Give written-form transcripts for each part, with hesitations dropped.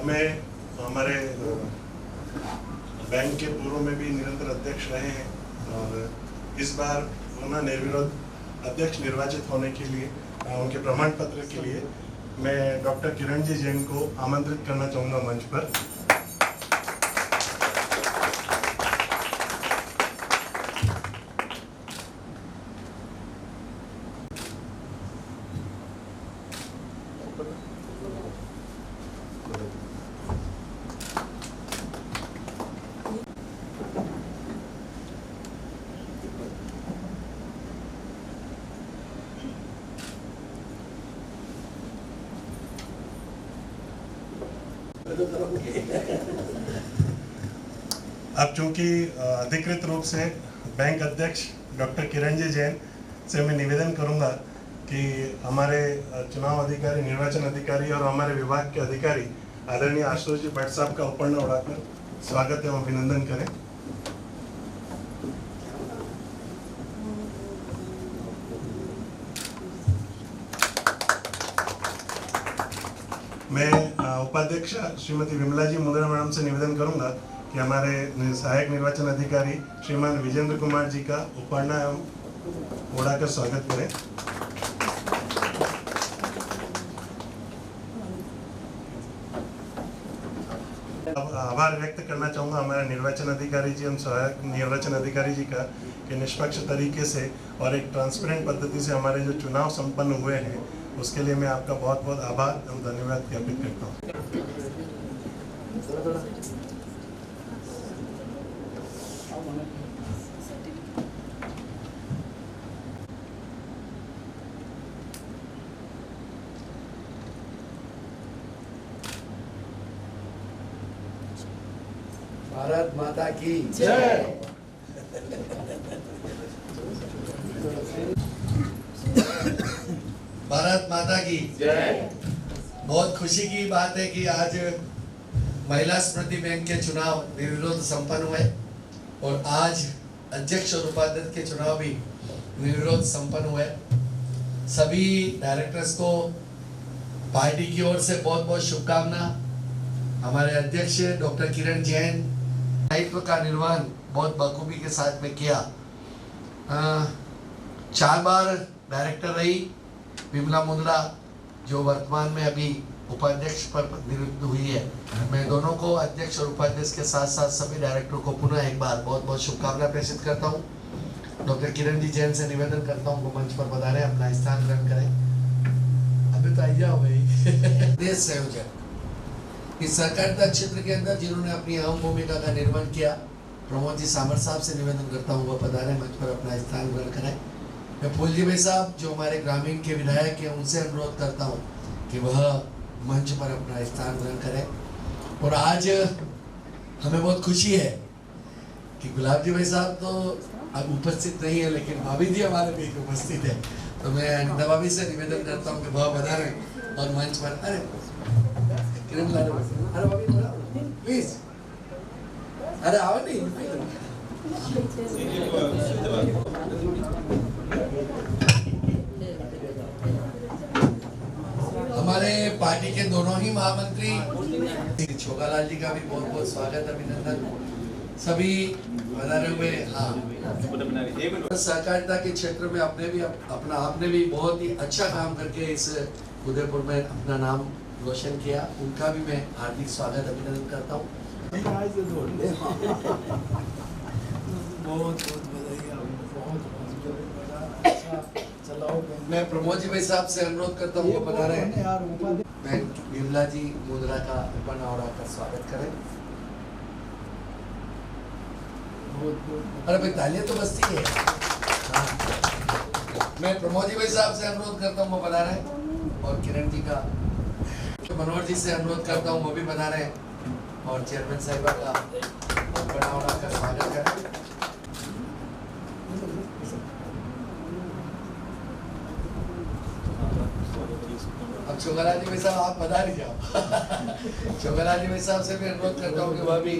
हमें हमारे बैंक के पूर्व में भी निरंतर अध्यक्ष रहे हैं और इस बार पुनः निर्विरोध अध्यक्ष निर्वाचित होने के लिए उनके प्रमाण पत्र के लिए मैं डॉक्टर किरण जी जैन को आमंत्रित करना चाहूँगा मंच पर। अब चूंकि अधिकृत रूप से बैंक अध्यक्ष डॉक्टर किरण जी जैन से मैं निवेदन करूंगा कि हमारे चुनाव अधिकारी, निर्वाचन अधिकारी और हमारे विभाग के अधिकारी आदरणीय आशुतोष जी भट्ट साहब का उपर्ण उड़ाकर स्वागत एवं अभिनंदन करें। मैं उपाध्यक्ष श्रीमती विमला जी मुंद्रा मैडम से निवेदन करूंगा कि हमारे सहायक निर्वाचन अधिकारी श्रीमान विजेंद्र कुमार जी का उपर्ण एवं उड़ाकर स्वागत करें। अब आभार व्यक्त करना चाहूँगा हमारे निर्वाचन अधिकारी जी एवं सहायक निर्वाचन अधिकारी जी का कि निष्पक्ष तरीके से और एक ट्रांसपेरेंट पद्धति से हमारे जो चुनाव संपन्न हुए हैं उसके लिए मैं आपका बहुत बहुत आभार एवं धन्यवाद ज्ञापित करता हूँ। भारत माता की जय। भारत माता की जय। बहुत खुशी की बात है कि आज महिला स्मृति बैंक के चुनाव निर्विरोध संपन्न हुए और आज अध्यक्ष और उपाध्यक्ष के चुनाव भी निर्विरोध संपन्न हुए। सभी डायरेक्टर्स को पार्टी की ओर से बहुत बहुत शुभकामना। हमारे अध्यक्ष डॉक्टर किरण जैन दायित्व का निर्वहन बहुत बखूबी के साथ में किया। 4 बार डायरेक्टर रही विमला मुंद्रा, जो वर्तमान में अभी उपाध्यक्ष पर नियुक्त हुई है। मैं दोनों को अध्यक्ष और उपाध्यक्ष के साथ साथ सभी डायरेक्टर को पुनः एक बार बहुत बहुत शुभकामना प्रेषित करता हूँ। डॉक्टर किरण जी जैन से निवेदन करता हूँ वो मंच पर पधारें, अपना स्थान ग्रहण करें। अभी तो आई जाओ भाई। देश संयोजक इस सहकारिता क्षेत्र के अंदर जिन्होंने अपनी अहम भूमिका का निर्वहन किया, प्रमोद जी सामर साहब से निवेदन करता हूँ वो पधारें, मंच पर अपना स्थान ग्रहण करें। मैं फूलजी भाई साहब जो हमारे ग्रामीण के विधायक हैं उनसे अनुरोध करता हूँ कि वह मंच पर अपना स्थान ग्रहण करें। और आज हमें बहुत खुशी है कि गुलाब जी भाई साहब तो अब उपस्थित नहीं है, लेकिन भाभी जी हमारे बीच उपस्थित है। तो मैं अनिता भाभी से निवेदन करता हूँ कि वह पधारें और मंच पर अरे भाभी प्लीज अरे आओ नहीं। हमारे पार्टी के दोनों ही महामंत्री छोगालाल जी का भी बहुत बहुत स्वागत, अभिनंदन। सभी बधारे हुए। हाँ, सहकारिता के क्षेत्र में आपने भी बहुत ही अच्छा काम करके इस उदयपुर में अपना नाम रोशन किया, उनका भी मैं हार्दिक स्वागत अभिनंदन करता हूँ। मैं प्रमोद जी भाई साहब से अनुरोध करता हूँ वो बता रहे हैं। मैं विमला जी मुंद्रा का उपर्ण उड़ाकर स्वागत करें। अरे भाई तालियां तो बजती है। मैं प्रमोद जी भाई साहब से अनुरोध करता हूँ वो बता रहे हैं और किरण जी का मनोहर जी से अनुरोध करता हूँ वो भी बता रहे हैं और चेयरमैन साहिबा का उपर्ण उड़ाकर स्वागत करें। अब छोगालाल जी भाई साहब आप बता रही जाओ। छोगालाल जी भाई साहब से भी अनुरोध करता हूँ कि वह भी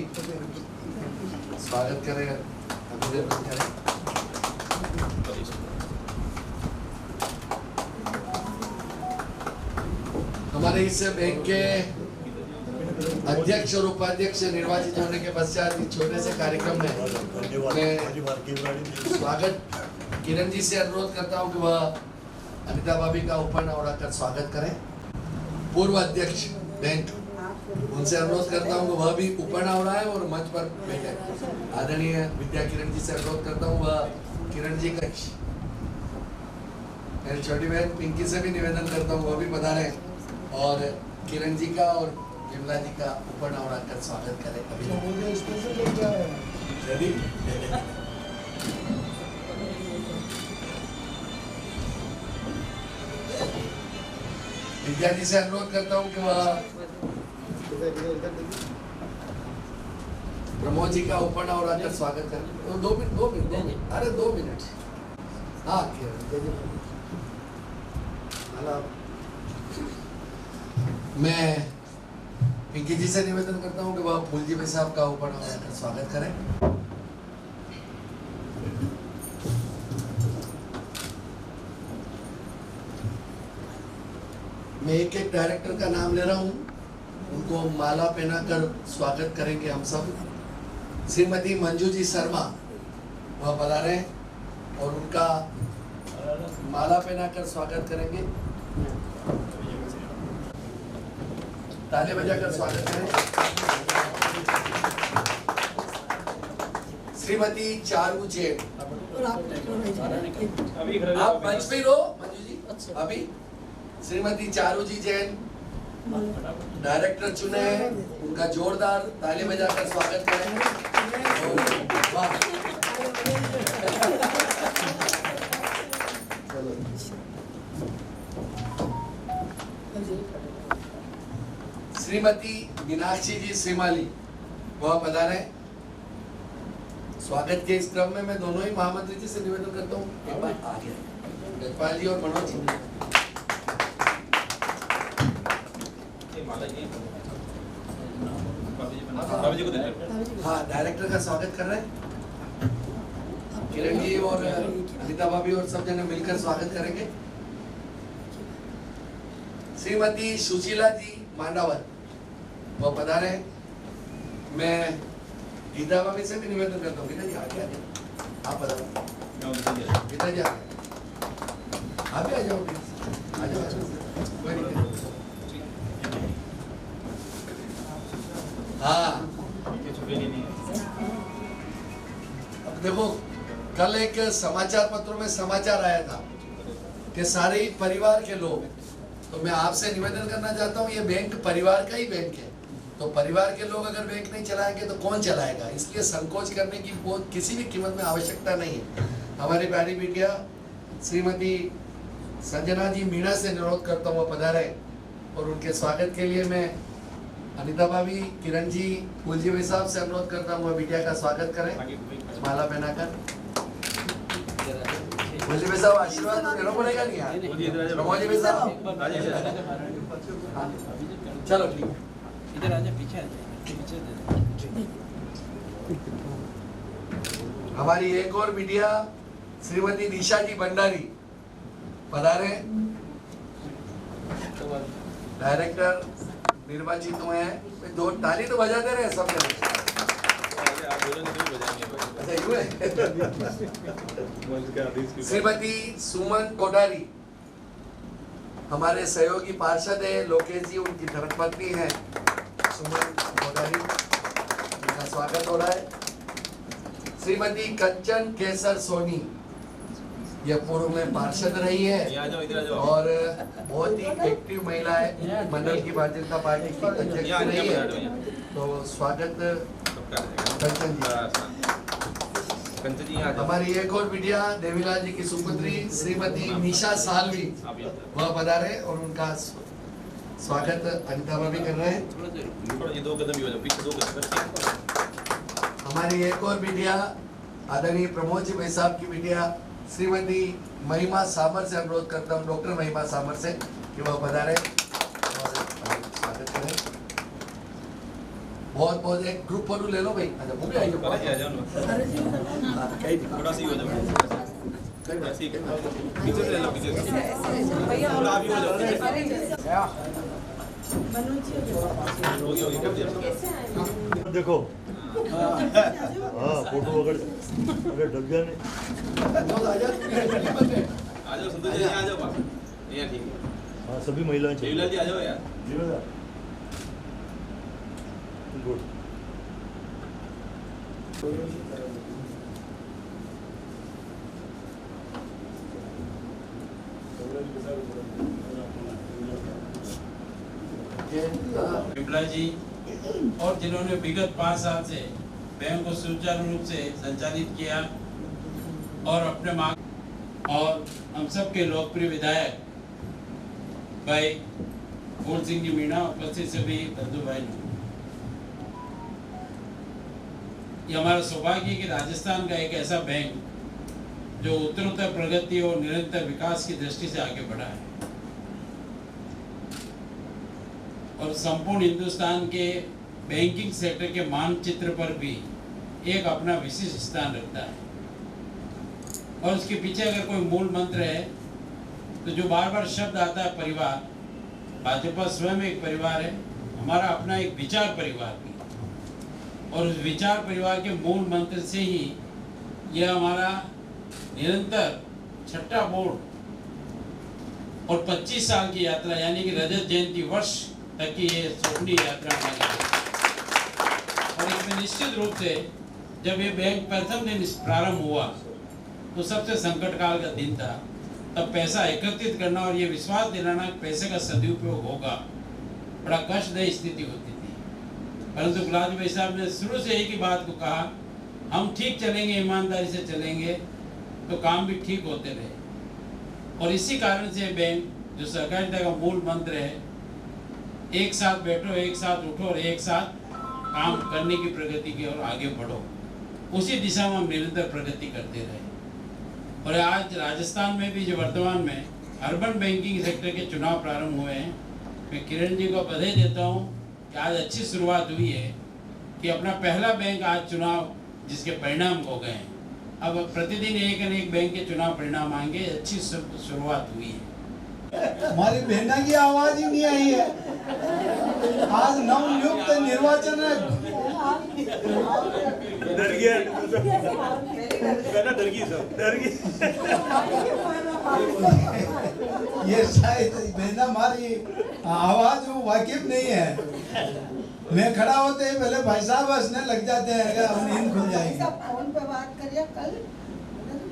स्वागत करें, अभिनंदन करें। हमारे इस बैंक के अध्यक्ष और उपाध्यक्ष निर्वाचित होने के पश्चात इस छोटे से कार्यक्रम में मैं स्वागत किरण जी से अनुरोध करता हूं कि वह अनिता भाभी का ऊपर उड़ाकर स्वागत करें। पूर्व अध्यक्ष बैंक उनसे अनुरोध करता हूं कि वह भी ऊपर उड़ाए और मंच पर बैठे। आदरणीय विद्या किरण जी से अनुरोध करता हूं वह किरण जी का छोटी बहन पिंकी से भी निवेदन करता हूँ वो भी पधारे और किरण जी का और विमला जी का ऊपर उड़ाकर स्वागत करें। विद्या जी से अनुरोध करता हूँ कि वह प्रमोद जी का ऊपर उड़ाकर स्वागत करें। 2 मिनट अरे 2 मिनट। हाँ मैं पिंकी जी से निवेदन करता हूं कि वह फूल जी भाई साहब का ऊपर आकर स्वागत करें। मैं एक एक डायरेक्टर का नाम ले रहा हूं, उनको माला पहनाकर स्वागत करेंगे हम सब। श्रीमती मंजू जी शर्मा वह पधारे और उनका माला पहनाकर स्वागत करेंगे। ताली बजाकर स्वागत करें। श्रीमती चारू जैन आप मंच पे रहो मंजू जी। अभी श्रीमती चारू जी जैन डायरेक्टर चुने हैं, उनका जोरदार ताली बजाकर स्वागत करें। श्रीमती मीनाक्षी जी श्रीमाली वह पधारे। स्वागत के इस क्रम में मैं दोनों ही महामंत्री जी से निवेदन करता हूँ एक बार आ गया गजपाल जी और मनोज जी। हाँ डायरेक्टर का स्वागत कर रहे हैं। किरण जी और अनिता भाभी और सब जने मिलकर स्वागत करेंगे। श्रीमती सुशीला जी मांडावर वो पधारे। मैं गीता भाभी से भी निवेदन करता हूँ। गीता जी आगे आ जाओ, आप पधारो। गीता जी आप भी आ जाओ, आ जाओ कोई नहीं। हाँ अब देखो कल एक समाचार पत्रों में समाचार आया था कि सारे ही परिवार के लोग, तो मैं आपसे निवेदन करना चाहता हूँ ये बैंक परिवार का ही बैंक है, तो परिवार के लोग अगर बैंक नहीं चलाएंगे तो कौन चलाएगा। इसलिए संकोच करने की बहुत किसी भी कीमत में आवश्यकता नहीं है। हमारी प्यारी बिटिया श्रीमती संजना जी मीणा से अनुरोध करता हूँ पधारे और उनके स्वागत के लिए मैं अनिता भाभी किरण जी फूल जी भाई साहब से अनुरोध करता हूँ बिटिया का स्वागत करें माला पहनाकर। फूल जी भाई साहब आशीर्वाद तो देना पड़ेगा नहीं यार। प्रमोद जी भाई साहब चलो ठीक है इधर आ जा, पीछे हमारी एक और बिटिया श्रीमती निशा जी भंडारी पधारे। डायरेक्टर निर्वाचित हुए हैं। 2 ताली तो बजाते रहे सब जने। श्रीमती सुमन कोठारी हमारे सहयोगी पार्षद है लोकेश जी, उनकी धर्मपत्नी है सुमन कोठारी, उनका स्वागत हो रहा है। श्रीमती कंचन केसर सोनी यह पूर्व में पार्षद रही है और बहुत ही एक्टिव महिला है, मंडल की भारतीय जनता पार्टी की अध्यक्ष रही है, तो स्वागत कंचन जी। हमारी एक और बिटिया देवीलाल जी की सुपुत्री श्रीमती निशा सालवी वह पधारे और उनका स्वागत अनिता भाभी कर रहे हैं। हमारी एक और बिटिया आदरणीय प्रमोद जी भाई साहब की बिटिया श्रीमती महिमा सामर से अनुरोध करता हूँ, डॉक्टर महिमा सामर से कि वह पधारे और स्वागत करें। बहुत बहुत एक ग्रुप फोटो ले लो भाई। अच्छा वो भी आइए थोड़ा सी हो जाए, पीछे से ले लो, पीछे से थोड़ा भी हो जाओ। देखो हाँ फोटो वगैरह अरे डब जाने आ जाओ संतोष जी यहाँ आ जाओ पास यहाँ ठीक है हाँ सभी महिलाएं देवीलाल जी आ जाओ यार गुड विमला जी और जिन्होंने विगत 5 साल से बैंक को सुचारू रूप से संचालित किया और अपने मांग और हम सब के लोकप्रिय विधायक भाई फूल सिंह जी मीणा उपस्थित सभी बंधु भाई, ये हमारा सौभाग्य है कि राजस्थान का एक ऐसा बैंक जो उत्तरोत्तर प्रगति और निरंतर विकास की दृष्टि से आगे बढ़ा है और संपूर्ण हिंदुस्तान के बैंकिंग सेक्टर के मानचित्र पर भी एक अपना विशिष्ट स्थान रखता है। और उसके पीछे अगर कोई मूल मंत्र है तो जो बार बार शब्द आता है परिवार, भाजपा स्वयं एक परिवार है, हमारा अपना एक विचार परिवार भी, और उस विचार परिवार के मूल मंत्र से ही यह हमारा निरंतर छठा बोर्ड और 25 साल की यात्रा यानी कि रजत जयंती वर्ष तक की ये स्वप्नी यात्रा हमारी है। और इसमें निश्चित रूप से जब ये बैंक प्रथम दिन प्रारंभ हुआ तो सबसे संकट काल का दिन था, तब पैसा एकत्रित करना और ये विश्वास दिलाना पैसे का सदुपयोग होगा बड़ा कष्टदायी स्थिति होती थी। परंतु गुलाब भाई साहब ने शुरू से एक ही बात को कहा, हम ठीक चलेंगे, ईमानदारी से चलेंगे तो काम भी ठीक होते रहे। और इसी कारण से बैंक जो सहकारिता का मूल मंत्र है, एक साथ बैठो, एक साथ उठो और एक साथ काम करने की प्रगति की ओर आगे बढ़ो, उसी दिशा में हम निरंतर प्रगति करते रहे। और आज राजस्थान में भी जो वर्तमान में अर्बन बैंकिंग सेक्टर के चुनाव प्रारंभ हुए हैं, मैं किरण जी को बधाई देता हूं कि आज अच्छी शुरुआत हुई है कि अपना पहला बैंक आज चुनाव जिसके परिणाम हो गए हैं। अब प्रतिदिन एक न एक बैंक के चुनाव परिणाम आएंगे, अच्छी शुरुआत हुई है। हमारी बहना की आवाज ही नहीं आई है। आज नवनियुक्त निर्वाचन डर गया डर गई सब डर गई ये शायद बहना हमारी आवाज वो वाकिफ नहीं है। मैं खड़ा होते ही पहले भाई साहब हंसने लग जाते हैं, अगर नींद खुल जाएगी। फोन पे बात करिए कल,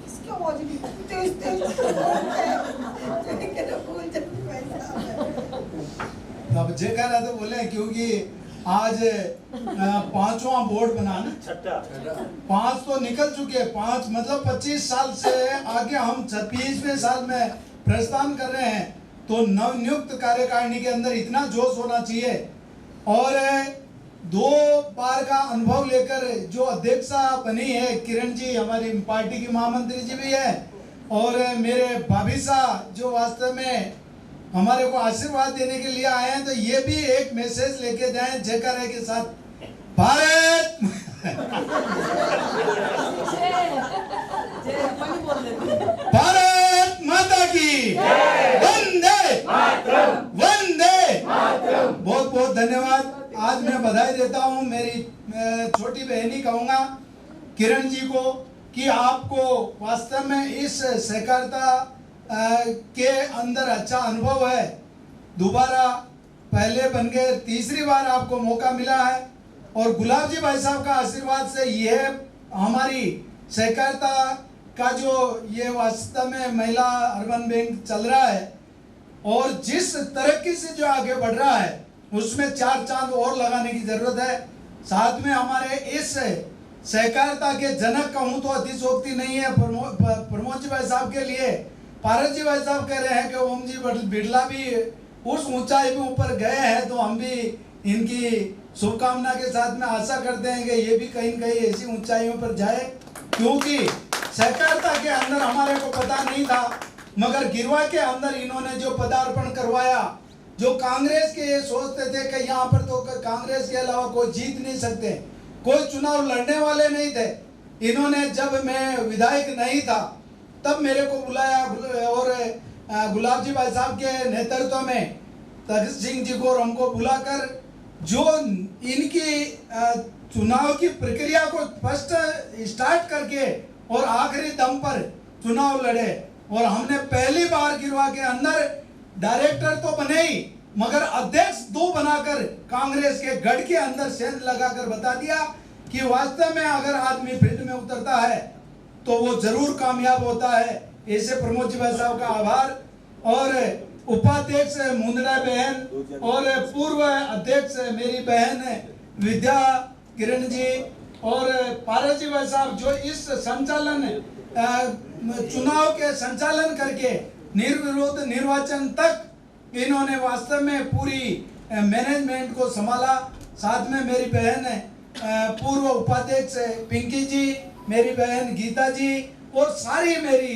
किसकी आवाज भी तेज तेज अब जे कह रहा तो बोले क्योंकि आज 5वां बोर्ड बनाना, 5 तो निकल चुके, 5 मतलब 25 साल से आगे हम 26वें साल में प्रस्थान कर रहे हैं। तो नवनियुक्त कार्यकारिणी के अंदर इतना जोश होना चाहिए और 2 बार का अनुभव लेकर जो अध्यक्षा बनी है किरण जी, हमारी पार्टी की महामंत्री जी भी है, और मेरे भाभी साहब जो वास्तव में हमारे को आशीर्वाद देने के लिए आए हैं, तो ये भी एक मैसेज लेके जाएं जयकारे के साथ, भारत भारत माता की वंदे वंदे। बहुत बहुत धन्यवाद। आज मैं बधाई देता हूं मेरी छोटी बहनी कहूंगा किरण जी को कि आपको वास्तव में इस सहकारिता के अंदर अच्छा अनुभव है। दोबारा पहले बन गए, तीसरी बार आपको मौका मिला है और गुलाब जी भाई साहब का आशीर्वाद से यह हमारी सहकारिता का जो ये वास्तव में महिला अर्बन बैंक चल रहा है और जिस तरक्की से जो आगे बढ़ रहा है उसमें 4 चांद और लगाने की जरूरत है। साथ में हमारे इस सहकारिता के जनक कहूँ तो अतिशोक्ति नहीं है, प्रमोद जी भाई साहब के लिए पारस जी भाई साहब कह रहे हैं कि ओम जी बिरला भी उस ऊंचाई पे ऊपर गए हैं, तो हम भी इनकी शुभकामना के साथ में आशा करते हैं कि ये भी कहीं न कहीं ऐसी ऊंचाइयों पर जाए। क्योंकि सहकारिता के अंदर हमारे को पता नहीं था, मगर गिरवा के अंदर इन्होंने जो पदार्पण करवाया, जो कांग्रेस के ये सोचते थे कि यहाँ पर तो कांग्रेस के अलावा कोई जीत नहीं सकते, कोई चुनाव लड़ने वाले नहीं थे, इन्होंने जब मैं विधायक नहीं था तब मेरे को बुलाया और गुलाब जी भाई साहब के नेतृत्व में तखत सिंह जी को और हमको बुलाकर जो इनकी चुनाव की प्रक्रिया को फर्स्ट स्टार्ट करके और आखिरी दम पर चुनाव लड़े। और हमने पहली बार गिरवा के अंदर डायरेक्टर तो बने ही, मगर अध्यक्ष 2 बनाकर कांग्रेस के गढ़ के अंदर सेंध लगाकर बता दिया कि वास्तव में अगर आदमी फील्ड में उतरता है तो वो जरूर कामयाब होता है। ऐसे प्रमोद जी भाई साहब का आभार। और उपाध्यक्ष मुंदड़ा बहन और पूर्व अध्यक्ष मेरी बहन विद्या किरण जी और पारस जी भाई साहब जो इस संचालन चुनाव के संचालन करके निर्विरोध निर्वाचन तक इन्होंने वास्तव में पूरी मैनेजमेंट को संभाला। साथ में मेरी बहन पूर्व उपाध्यक्ष पिंकी जी, मेरी बहन गीता जी और सारी मेरी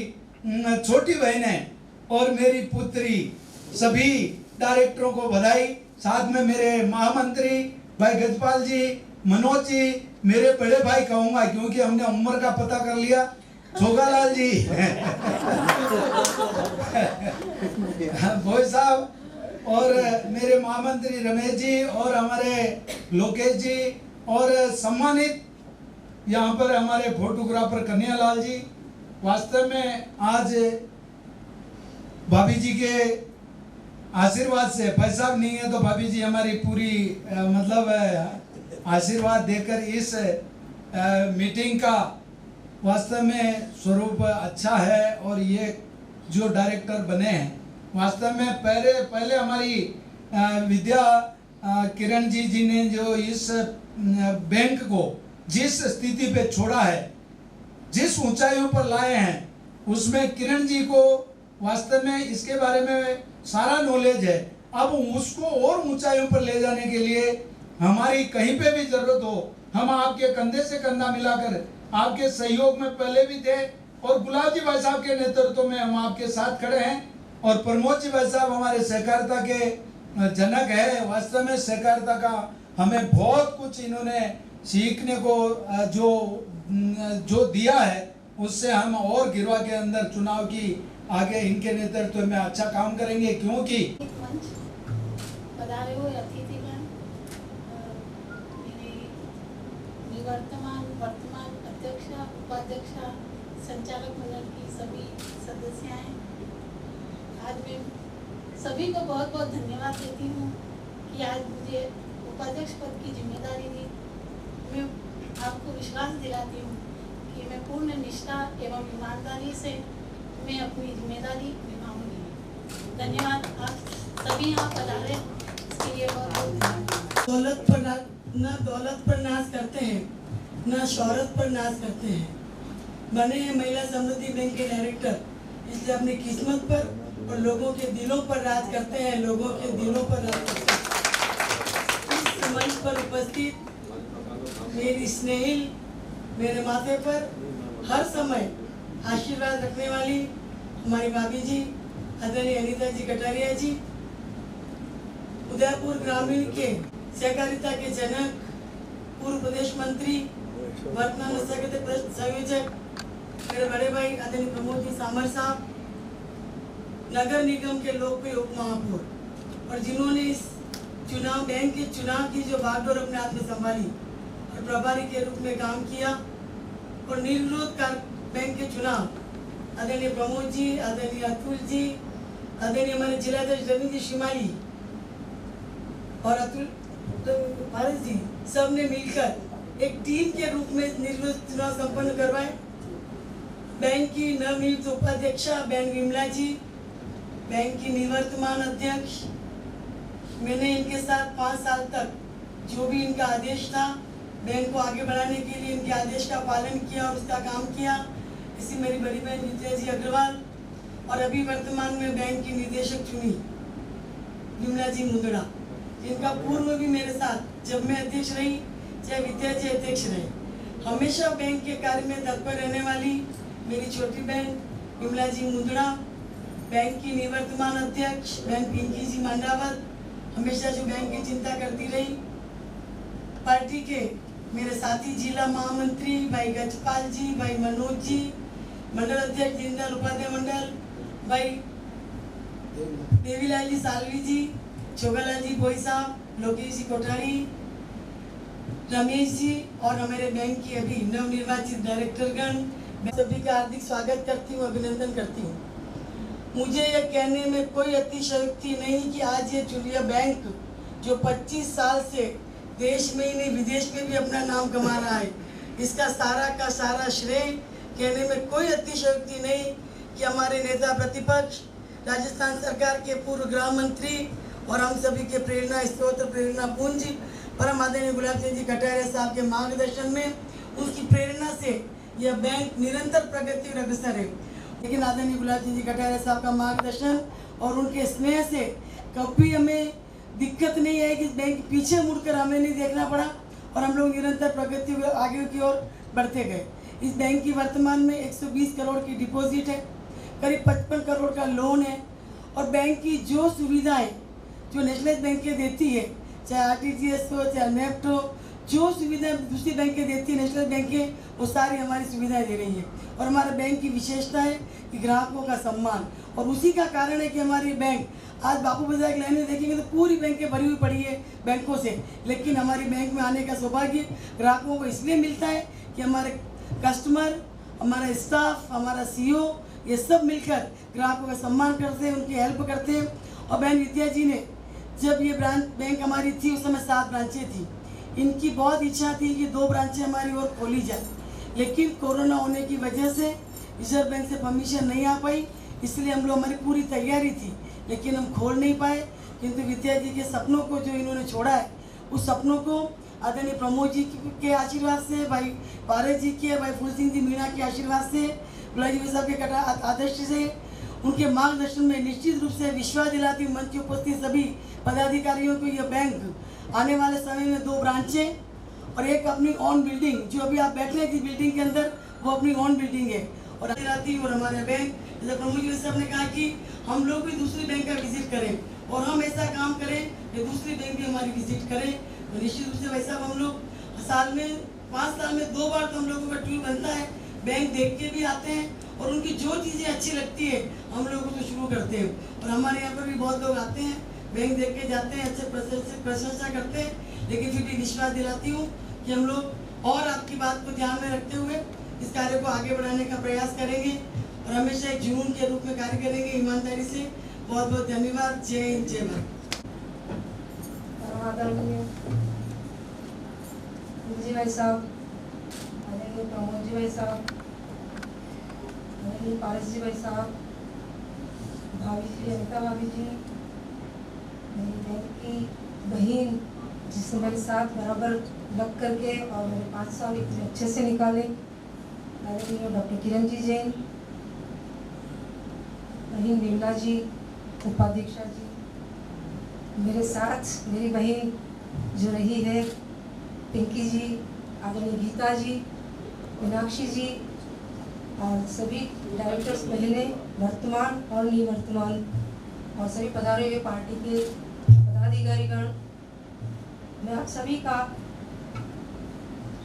छोटी बहनें और मेरी पुत्री, सभी डायरेक्टरों को बधाई। साथ में मेरे महामंत्री भाई गजपाल जी, मनोज जी, मेरे बड़े भाई कहूंगा क्योंकि हमने उम्र का पता कर लिया, छोगालाल जी भोई साहब और मेरे महामंत्री रमेश जी और हमारे लोकेश जी और सम्मानित यहाँ पर हमारे फोटोग्राफर कन्हैयालाल जी। वास्तव में आज भाभी जी के आशीर्वाद से, भाई साहब नहीं है तो भाभी जी हमारी पूरी मतलब आशीर्वाद देकर इस मीटिंग का वास्तव में स्वरूप अच्छा है। और ये जो डायरेक्टर बने हैं वास्तव में पहले हमारी विद्या किरण जी ने जो इस बैंक को जिस स्थिति पे छोड़ा है, जिस ऊंचाइयों पर लाए हैं, उसमें किरण जी को वास्तव में इसके बारे में सारा नॉलेज है। अब उसको और ऊंचाइयों पर ले जाने के लिए हमारी कहीं पे भी जरूरत हो, हम आपके कंधे से कंधा मिलाकर आपके सहयोग में पहले भी थे और गुलाब जी भाई साहब के नेतृत्व में हम आपके साथ खड़े हैं। और प्रमोद जी भाई साहब हमारे सहकारिता के जनक है। वास्तव में सहकारिता का हमें बहुत कुछ इन्होंने सीखने को जो दिया है, उससे हम और गिरवा के अंदर चुनाव की आगे इनके नेतृत्व में अच्छा काम करेंगे। क्योंकि पधारे हुए अतिथिगण, वर्तमान अध्यक्ष, उपाध्यक्ष, संचालक मंडल की सभी सदस्याएं, आज मैं सभी को बहुत बहुत धन्यवाद देती हूँ कि आज मुझे उपाध्यक्ष पद की जिम्मेदारी दी। मैं आपको विश्वास दिलाती हूँ कि मैं पूर्ण निष्ठा एवं ईमानदारी से मैं अपनी जिम्मेदारी निभाऊंगी। धन्यवाद। आप सभी यहाँ पधारे, इसके लिए बहुत बहुत धन्यवाद। दौलत पर नाज करते हैं, ना शोहरत पर नाज करते हैं। बने हैं महिला समृद्धि बैंक के डायरेक्टर, इसलिए अपनी किस्मत पर और लोगों के दिलों पर राज करते हैं, लोगों के दिलों पर राज करते हैं। इस मंच पर उपस्थित मेरी स्नेहिल, मेरे माथे पर हर समय आशीर्वाद रखने वाली हमारी भाभी जी आदरणीय अनीता जी कटारिया जी, उदयपुर ग्रामीण के सहकारिता के जनक, पूर्व प्रदेश मंत्री, वर्तमान संयोजक मेरे बड़े भाई आदरणीय प्रमोद जी सामर साहब, नगर निगम के लोकप्रिय उप महापौर, और जिन्होंने इस चुनाव बैंक के चुनाव की जो बागडोर अपने हाथ में संभाली और प्रभारी के रूप में काम किया और निर्विरोध कर बैंक के चुनाव आदरणीय प्रमोद जी, आदरणीय अतुल जी, आदरणीय हमारे जिलाध्यक्ष रवि जी शिमाली और अतुल भारत जी, सब ने मिलकर एक टीम के रूप में निर्विरोध चुनाव संपन्न करवाए। बैंक की नवनियुक्त उपाध्यक्षा बहन विमला जी, बैंक की निवर्तमान अध्यक्ष, मैंने इनके साथ 5 साल तक जो भी इनका आदेश था बैंक को आगे बढ़ाने के लिए इनके आदेश का पालन किया और उसका काम किया। इसी मेरी बड़ी बहन विजय जी अग्रवाल और अभी वर्तमान में बैंक की निदेशक चुनी विमला जी मुंदड़ा, जिनका पूर्व भी मेरे साथ जब मैं अध्यक्ष रही चाहे विद्या जी अध्यक्ष रहे, हमेशा बैंक के कार्य में तत्पर रहने वाली मेरी छोटी बहन विमला जी मुंदड़ा, बैंक की निवर्तमान अध्यक्ष बहन पिंकी जी मांडावत, हमेशा जो बैंक की चिंता करती रही। पार्टी के मेरे साथी जिला महामंत्री भाई गजपाल जी, भाई मनोज जी, मंडल अध्यक्ष दीनदयाल उपाध्याय मंडल, भाई देवीलाल जी सालवी जी, छोगाला जी भोई साहब, लोकेश जी कोठारी, रमेश जी और हमारे बैंक की अभी नवनिर्वाचित डायरेक्टरगण, मैं सभी का हार्दिक स्वागत करती हूँ, अभिनंदन करती हूँ। मुझे यह कहने में कोई अतिशयोक्ति नहीं कि आज ये चुलिया बैंक जो 25 साल से देश में ही नहीं विदेश में भी अपना नाम कमा रहा है, इसका सारा का सारा श्रेय कहने में कोई अतिशयोक्ति नहीं कि हमारे नेता प्रतिपक्ष, राजस्थान सरकार के पूर्व गृह मंत्री और हम सभी के प्रेरणा स्रोत, प्रेरणा पुंज परम आदरणीय गुलाब चंद जी कटारिया साहब के मार्गदर्शन में, उनकी प्रेरणा से यह बैंक निरंतर प्रगति और अग्रसर है। लेकिन आदरणीय गुलाब चंद जी कटारिया साहब का मार्गदर्शन और उनके स्नेह से कभी हमें दिक्कत नहीं है कि बैंक पीछे मुड़कर हमें नहीं देखना पड़ा और हम लोग निरंतर प्रगति आगे की ओर बढ़ते गए। इस बैंक की वर्तमान में 120 करोड़ की डिपॉजिट है, करीब 55 करोड़ का लोन है और बैंक की जो सुविधाएं जो नेशनलाइज बैंकें देती है, चाहे आरटीजीएस हो चाहे नेफ्ट हो, जो सुविधाएं दूसरी बैंकें देती है नेशनल बैंकें, वो सारी हमारी सुविधाएं दे रही है। और हमारे बैंक की विशेषता है कि ग्राहकों का सम्मान, और उसी का कारण है कि हमारी बैंक आज बापू बाजार की लाइन में देखेंगे तो पूरी बैंकें भरी हुई पड़ी है बैंकों से, लेकिन हमारी बैंक में आने का सौभाग्य ग्राहकों को इसलिए मिलता है कि हमारे कस्टमर, हमारा स्टाफ, हमारा सीईओ, ये सब मिलकर ग्राहकों का सम्मान करते हैं, उनकी हेल्प करते हैं। और बहन विद्या जी ने जब ये बैंक हमारी थी उस समय 7 ब्रांचें थी, इनकी बहुत इच्छा थी कि 2 ब्रांचें हमारी और खोली जाए, लेकिन कोरोना होने की वजह से रिजर्व बैंक से परमिशन नहीं आ पाई, इसलिए हम लोग, हमारी पूरी तैयारी थी लेकिन हम खोल नहीं पाए। किंतु विद्या जी के सपनों को जो इन्होंने छोड़ा है, उस सपनों को आदरणीय प्रमोद जी के आशीर्वाद से, भाई पारस जी के, भाई फूल सिंह जी मीणा के आशीर्वाद से, गुलाब जी साहब के आदर्श से, उनके मार्गदर्शन में निश्चित रूप से विश्वास दिलाती हूँ मंच के उपस्थित सभी पदाधिकारियों को, यह बैंक आने वाले समय में 2 ब्रांचें और एक अपनी ऑन बिल्डिंग, जो अभी आप बैठे हैं जिस बिल्डिंग के अंदर, वो अपनी ऑन बिल्डिंग है और हमारे बैंक, जैसे प्रमोद जी साहब ने कहा कि हम लोग भी दूसरी बैंक का विजिट करें और हम ऐसा काम करें कि दूसरी बैंक भी हमारी विजिट करें। तो निश्चित रूप से भाई साहब हम लोग साल में 5 साल में 2 बार तो हम लोगों का टूर बनता है, बैंक देख के भी आते हैं और उनकी जो चीज़ें अच्छी लगती है हम लोग उसको शुरू करते हैं। और हमारे यहाँ पर भी बहुत लोग आते हैं, बैंक देख के जाते हैं, अच्छे प्रशंसा करते हैं, लेकिन फिर भी विश्वास दिलाती हूँ कि हम लोग और आपकी बात को ध्यान में रखते हुए इस कार्य को आगे बढ़ाने का प्रयास करेंगे और हमेशा एक जुनून के रूप में कार्य करेंगे, ईमानदारी से। बहुत बहुत धन्यवाद। जय हिंद, जय भारत। आदरणीय जी भाई साहब, आदरणीय प्रमोद जी भाई साहब, आदरणीय पारस जी भाई साहब, भाभी जी, अनिता भाभी जी, मेरी बहन की बहन जिसने मेरे साथ बराबर लग करके और मेरे 5 साल इतने अच्छे से निकाले, आदरणीय डॉक्टर किरण जी जैन, बहन विमला जी, उपाध्यक्षा जी, मेरे साथ मेरी बहन जो रही है पिंकी जी, आदरणीय गीता जी, मीनाक्षी जी और सभी डायरेक्टर्स बहनें वर्तमान और निवर्तमान और सभी पधारे हुए पार्टी के पदाधिकारीगण, मैं आप सभी का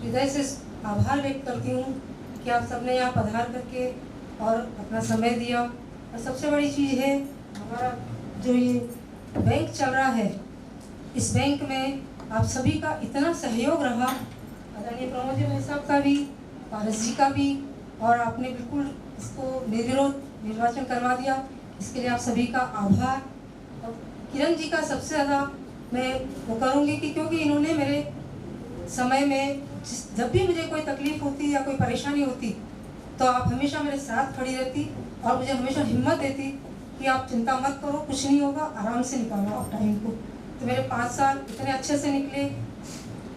हृदय से आभार व्यक्त करती हूँ कि आप सबने यहाँ पधार करके और अपना समय दिया। और सबसे बड़ी चीज़ है हमारा जो ये बैंक चल रहा है, इस बैंक में आप सभी का इतना सहयोग रहा, आदरणीय प्रमोद जी भाई साहब का भी, पारस जी का भी, और आपने बिल्कुल इसको निर्विरोध निर्वाचन करवा दिया, इसके लिए आप सभी का आभार। और किरण जी का सबसे ज़्यादा मैं वो करूँगी कि क्योंकि इन्होंने मेरे समय में जब भी मुझे कोई तकलीफ होती या कोई परेशानी होती तो आप हमेशा मेरे साथ खड़ी रहती और मुझे हमेशा हिम्मत देती कि आप चिंता मत करो, कुछ नहीं होगा, आराम से निकालो आप टाइम को। तो मेरे 5 साल इतने अच्छे से निकले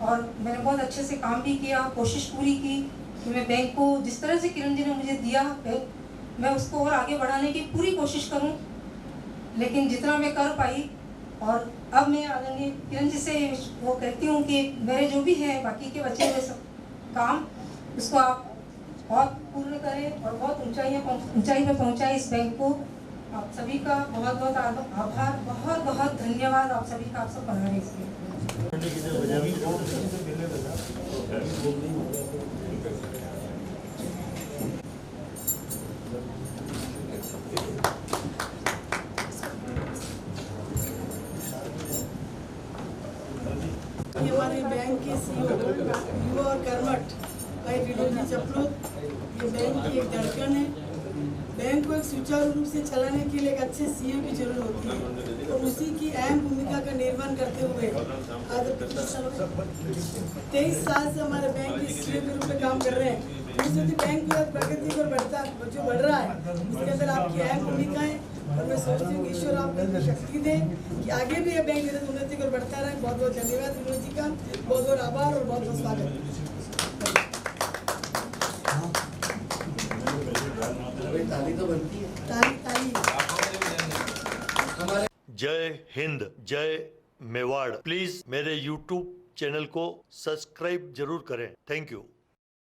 और मैंने बहुत अच्छे से काम भी किया, कोशिश पूरी की कि मैं बैंक को जिस तरह से किरण जी ने मुझे दिया मैं उसको और आगे बढ़ाने की पूरी कोशिश करूं, लेकिन जितना मैं कर पाई। और अब मैं आदरणीय किरण जी से वो कहती हूँ कि मेरे जो भी है बाकी के बचे हुए सब काम उसको आप और पूर्ण करें और बहुत ऊंचाई में पहुँचाएं इस बैंक को। आप सभी का बहुत बहुत आभार, बहुत बहुत धन्यवाद आप सभी का, आप सब पधारे इसलिए। चपलोत ये बैंक की एक धड़कन है। बैंक को एक सुचारू रूप से चलाने के लिए एक अच्छे सीईओ की जरूरत होती है और उसी की अहम भूमिका का निर्वहन करते हुए आज 23 साल से हमारे बैंक के सीईओ के रूप में काम कर रहे हैं। बैंक की प्रगति पर बढ़ रहा है, इसके अंदर आपकी अहम भूमिका है और मैं सोचती हूँ कि ईश्वर आपको शक्ति दे कि आगे भी ये बैंक निरंतर उन्नति कर बढ़ता रहे। बहुत बहुत धन्यवाद विनोद जी का, बहुत बहुत आभार और बहुत बहुत स्वागत। ताली तो बनती है। ताली ताली। जय हिंद, जय मेवाड़। प्लीज मेरे YouTube चैनल को सब्सक्राइब जरूर करें। Thank you.